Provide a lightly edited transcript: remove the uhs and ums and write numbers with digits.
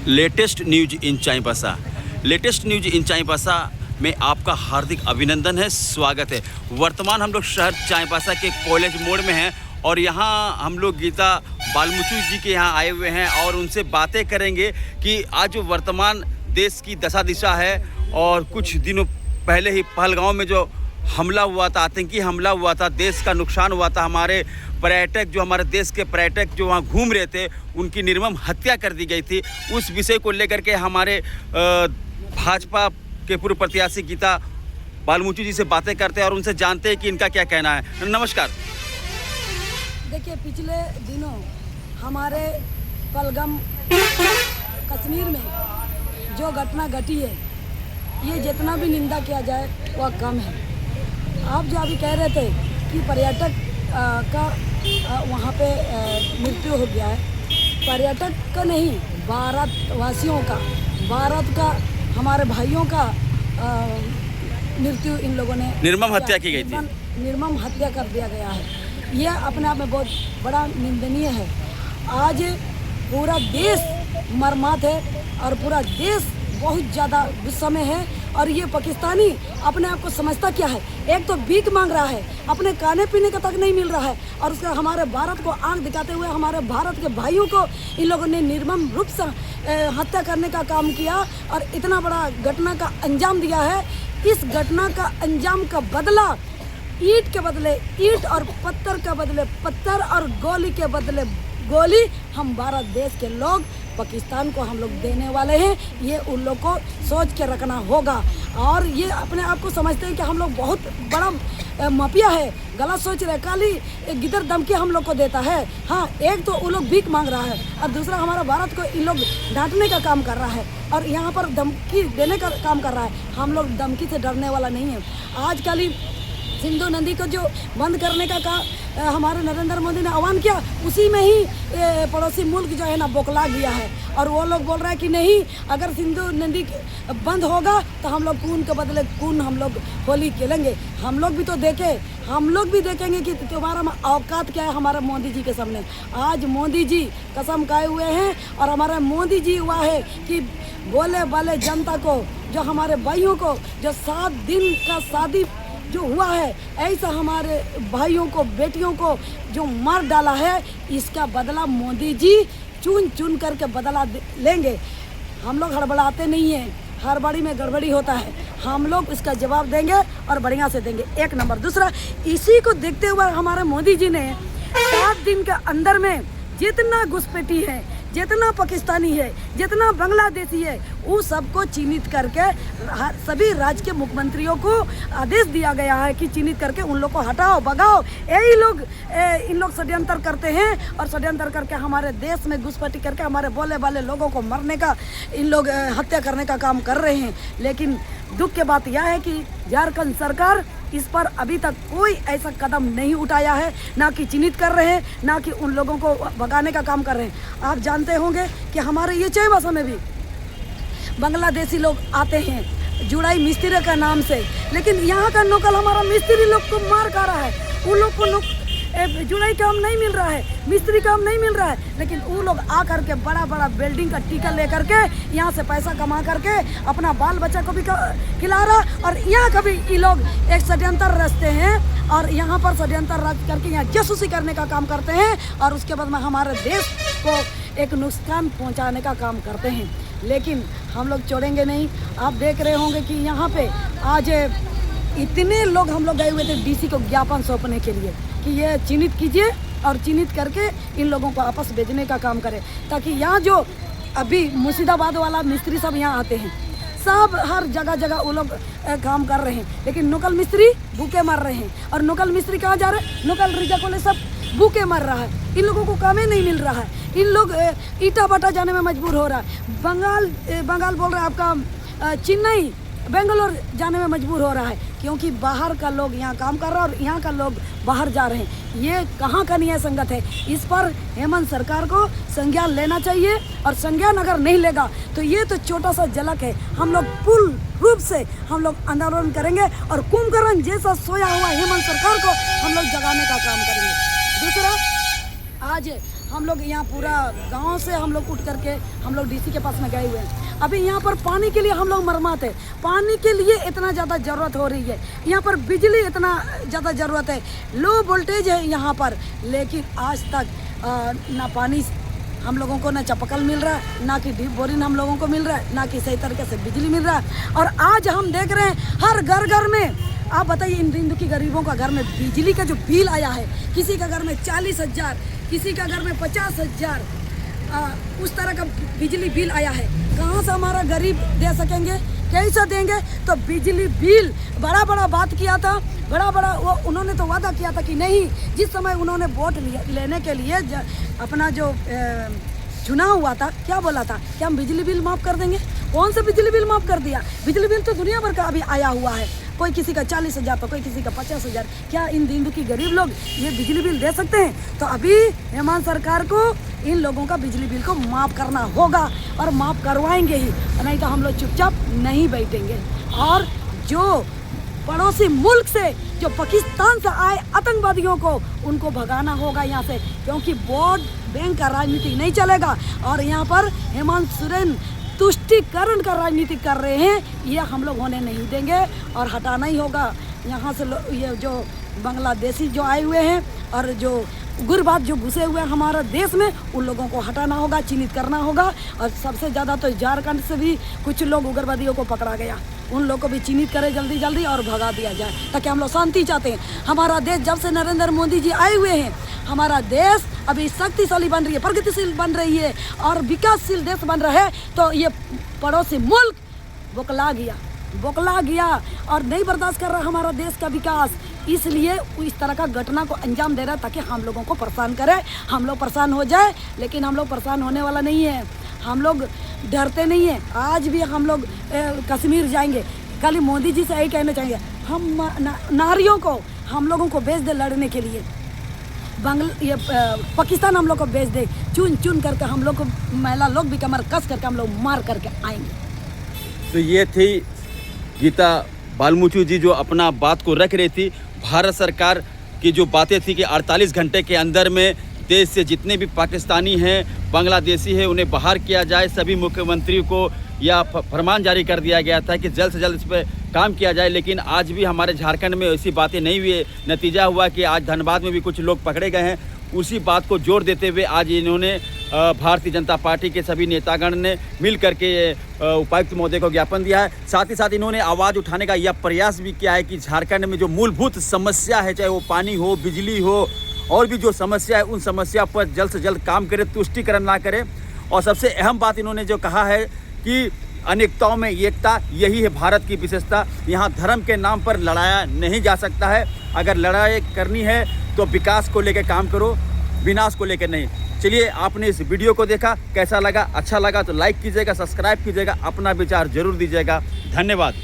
Latest news in Chaibasa. Latest news in Chaibasa में आपका हार्दिक अभिनंदन है, स्वागत है। वर्तमान हम लोग शहर चाईबासा के कॉलेज मोड़ में हैं और यहाँ हम लोग गीता बालमुचु जी के यहाँ आए हुए हैं और उनसे बातें करेंगे कि आज जो वर्तमान देश की दशा दिशा है और कुछ दिनों पहले ही पहलगांव में जो हमला हुआ था, आतंकी हमला हुआ था, देश का नुकसान हुआ था, हमारे पर्यटक जो हमारे देश के पर्यटक जो वहाँ घूम रहे थे उनकी निर्मम हत्या कर दी गई थी। उस विषय को लेकर के हमारे भाजपा के पूर्व प्रत्याशी गीता बालमुचु जी से बातें करते हैं और उनसे जानते हैं कि इनका क्या कहना है। नमस्कार। देखिए, पिछले दिनों हमारे पहलगाम कश्मीर में जो घटना घटी है, ये जितना भी निंदा किया जाए वह कम है। आप जो अभी कह रहे थे कि पर्यटक का वहाँ पे मृत्यु हो गया है, पर्यटक का नहीं, भारतवासियों का, भारत का, हमारे भाइयों का मृत्यु इन लोगों ने निर्मम हत्या की गई थी, निर्मम हत्या कर दिया गया है। यह अपने आप में बहुत बड़ा निंदनीय है। आज पूरा देश मर्माहत है और पूरा देश बहुत ज़्यादा गुस्सा में है और ये पाकिस्तानी अपने आप को समझता क्या है, एक तो भीख मांग रहा है, अपने खाने पीने का तक नहीं मिल रहा है और उसका हमारे भारत को आंख दिखाते हुए हमारे भारत के भाइयों को इन लोगों ने निर्मम रूप से हत्या करने का काम किया और इतना बड़ा घटना का अंजाम दिया है। इस घटना का अंजाम का बदला ईंट के बदले ईंट और पत्थर के बदले पत्थर और गोली के बदले गोली हम भारत देश के लोग पाकिस्तान को हम लोग देने वाले हैं। ये उन लोग को सोच के रखना होगा और ये अपने आप को समझते हैं कि हम लोग बहुत बड़ा माफिया है, गलत सोच रहे। खाली गिदर धमकी हम लोग को देता है। हाँ, एक तो वो लोग भीख मांग रहा है और दूसरा हमारा भारत को इन लोग डांटने का काम कर रहा है और यहाँ पर धमकी देने का काम कर रहा है। हम लोग धमकी से डरने वाला नहीं है। आजकल ही सिंधु नदी को जो बंद करने का हमारे नरेंद्र मोदी ने आह्वान किया, उसी में ही पड़ोसी मुल्क जो है ना बौखला गया है और वो लोग बोल रहे हैं कि नहीं, अगर सिंधु नदी बंद होगा तो हम लोग खून के बदले खून हम लोग होली खेलेंगे। हम लोग भी तो देखें, हम लोग भी देखेंगे कि तुम्हारा औकात क्या है हमारे मोदी जी के सामने। आज मोदी जी कसम खाए हुए हैं और हमारे मोदी जी हुआ है कि बोले वाले जनता को, जो हमारे भाइयों को जो 7 दिन का शादी जो हुआ है, ऐसा हमारे भाइयों को, बेटियों को जो मार डाला है, इसका बदला मोदी जी चुन चुन करके बदला लेंगे। हम लोग हड़बड़ाते नहीं हैं, हड़बड़ी में गड़बड़ी होता है। हम लोग इसका जवाब देंगे और बढ़िया से देंगे, एक नंबर। दूसरा, इसी को देखते हुए हमारे मोदी जी ने 7 दिन के अंदर में जितना घुसपैठी है, जितना पाकिस्तानी है, जितना बांग्लादेशी है, वो सबको चिन्हित करके सभी राज्य के मुख्यमंत्रियों को आदेश दिया गया है कि चिन्हित करके उन लोग को हटाओ, भगाओ। यही लोग इन लोग षड्यंत्र करते हैं और षड्यंत्र करके हमारे देश में घुसपैठी करके हमारे बोले वाले लोगों को मरने का, इन लोग हत्या करने का काम कर रहे हैं। लेकिन दुख की बात यह है कि झारखंड सरकार इस पर अभी तक कोई ऐसा कदम नहीं उठाया है, ना कि चिन्हित कर रहे हैं, ना कि उन लोगों को भगाने का काम कर रहे हैं। आप जानते होंगे कि हमारे ये चाईबासा में भी बांग्लादेशी लोग आते हैं जुड़ाई मिस्त्री का नाम से, लेकिन यहाँ का नौकल हमारा मिस्त्री लोग को मार खा रहा है। उन लोग को जुड़ाई काम नहीं मिल रहा है, मिस्त्री काम नहीं मिल रहा है, लेकिन वो लोग आकर के बड़ा बड़ा बिल्डिंग का टिकट लेकर के यहाँ से पैसा कमा करके अपना बाल बच्चा को भी खिला रहा और यहाँ कभी ये लोग एक षड्यंत्र रचते हैं और यहाँ पर षड्यंत्र रच करके यहाँ जासूसी करने का काम करते हैं और उसके बाद में हमारे देश को एक नुकसान पहुँचाने का काम करते हैं। लेकिन हम लोग छोड़ेंगे नहीं। आप देख रहे होंगे कि यहाँ पे आज इतने लोग हम लोग गए हुए थे डीसी को ज्ञापन सौंपने के लिए कि ये चिन्हित कीजिए और चिन्हित करके इन लोगों को वापस भेजने का काम करें, ताकि यहाँ जो अभी मुर्शिदाबाद वाला मिस्त्री सब यहाँ आते हैं, सब हर जगह जगह वो लोग काम कर रहे हैं, लेकिन नकल मिस्त्री भूखे मर रहे हैं। और नकल मिस्त्री कहाँ जा रहे हैं? नकल रिजा कोले सब भूखे मर रहा है। इन लोगों को काम ही नहीं मिल रहा है। इन लोग ईटा बाटा जाने में मजबूर हो रहा है। बंगाल बोल रहा है आपका, चेन्नई, बेंगलोर जाने में मजबूर हो रहा है, क्योंकि बाहर का लोग यहाँ काम कर रहा है और यहाँ का लोग बाहर जा रहे हैं। ये कहाँ का न्याय संगत है? इस पर हेमंत सरकार को संज्ञान लेना चाहिए और संज्ञान अगर नहीं लेगा तो ये तो छोटा सा झलक है। हम लोग पूर्ण रूप से हम लोग आंदोलन करेंगे और कुंभकर्ण जैसा सोया हुआ हेमंत सरकार को हम लोग जगाने का काम करेंगे। दूसरा, आज हम लोग यहाँ पूरा गांव से हम लोग उठ करके हम लोग डीसी के पास में गए हुए हैं। अभी यहाँ पर पानी के लिए हम लोग मरमात है, पानी के लिए इतना ज़्यादा ज़रूरत हो रही है, यहाँ पर बिजली इतना ज़्यादा ज़रूरत है, लो वोल्टेज है यहाँ पर, लेकिन आज तक ना पानी हम लोगों को ना चापाकल मिल रहा है, ना कि डीप बोरिंग हम लोगों को मिल रहा है, ना कि सही तरीके से बिजली मिल रहा है। और आज हम देख रहे हैं हर घर में, आप बताइए इन दिन की गरीबों का घर में बिजली का जो बिल आया है, किसी का घर में 40,000, किसी का घर में 50,000, उस तरह का बिजली बिल आया है। कहाँ से हमारा गरीब दे सकेंगे, कैसे देंगे? तो बिजली बिल बड़ा बात किया था, बड़ा वो उन्होंने तो वादा किया था कि नहीं, जिस समय उन्होंने वोट लेने के लिए अपना जो चुनाव हुआ था, क्या बोला था कि हम बिजली बिल माफ़ कर देंगे। कौन सा बिजली बिल माफ़ कर दिया? बिजली बिल तो दुनिया भर का अभी आया हुआ है, कोई किसी का 40,000 तो कोई किसी का 50,000। क्या इन दिन की गरीब लोग ये बिजली बिल दे सकते हैं? तो अभी हेमंत सरकार को इन लोगों का बिजली बिल को माफ़ करना होगा और माफ़ करवाएंगे ही, नहीं तो हम लोग चुपचाप नहीं बैठेंगे। और जो पड़ोसी मुल्क से, जो पाकिस्तान से आए आतंकवादियों को, उनको भगाना होगा यहाँ से, क्योंकि वोट बैंक का राजनीति नहीं चलेगा। और यहाँ पर हेमंत सोरेन तुष्टिकरण का राजनीति कर रहे हैं, ये हम लोग होने नहीं देंगे और हटाना ही होगा यहाँ से। ये जो बांग्लादेशी जो आए हुए हैं और जो उग्रवाद जो घुसे हुए हैं हमारे देश में, उन लोगों को हटाना होगा, चिन्हित करना होगा। और सबसे ज़्यादा तो झारखंड से भी कुछ लोग उग्रवादियों को पकड़ा गया, उन लोग को भी चिन्हित करें जल्दी और भगा दिया जाए, ताकि हम लोग शांति चाहते हैं। हमारा देश जब से नरेंद्र मोदी जी आए हुए हैं, हमारा देश अभी शक्तिशाली बन रही है, प्रगतिशील बन रही है और विकासशील देश बन रहा है। तो ये पड़ोसी मुल्क बौखला गया और नहीं बर्दाश्त कर रहा हमारा देश का विकास, इसलिए इस तरह का घटना को अंजाम दे रहा है, ताकि हम लोगों को परेशान करे, हम लोग परेशान हो जाए। लेकिन हम लोग परेशान होने वाला नहीं है, हम लोग डरते नहीं हैं। आज भी हम लोग कश्मीर जाएंगे, कल मोदी जी से यही कहना चाहिए, हम नारियों को हम लोगों को भेज दे लड़ने के लिए, पाकिस्तान हम लोग को भेज दे, चुन करके हम लोग को महिला लोग भी कमर कस करके हम लोग मार करके आएंगे। तो ये थी गीता बालमुचु जी जो अपना बात को रख रही थी। भारत सरकार की जो बातें थी कि 48 घंटे के अंदर में देश से जितने भी पाकिस्तानी हैं, बांग्लादेशी हैं, उन्हें बाहर किया जाए। सभी मुख्यमंत्री को यह फरमान जारी कर दिया गया था कि जल्द से जल्द इस पर काम किया जाए, लेकिन आज भी हमारे झारखंड में ऐसी बातें नहीं हुई। नतीजा हुआ कि आज धनबाद में भी कुछ लोग पकड़े गए हैं। उसी बात को जोर देते हुए आज इन्होंने भारतीय जनता पार्टी के सभी नेतागण ने मिल करके उपायुक्त महोदय को ज्ञापन दिया है। साथ ही साथ इन्होंने आवाज़ उठाने का यह प्रयास भी किया है कि झारखंड में जो मूलभूत समस्या है, चाहे वो पानी हो, बिजली हो, और भी जो समस्या है, उन समस्या पर जल्द से जल्द काम करे, तुष्टिकरण ना करे। और सबसे अहम बात इन्होंने जो कहा है कि अनेकताओं में एकता, यही है भारत की विशेषता। यहाँ धर्म के नाम पर लड़ाया नहीं जा सकता है। अगर लड़ाई करनी है तो विकास को लेकर काम करो, विनाश को लेकर नहीं। चलिए, आपने इस वीडियो को देखा, कैसा लगा? अच्छा लगा तो लाइक कीजिएगा, सब्सक्राइब कीजिएगा, अपना विचार जरूर दीजिएगा। धन्यवाद।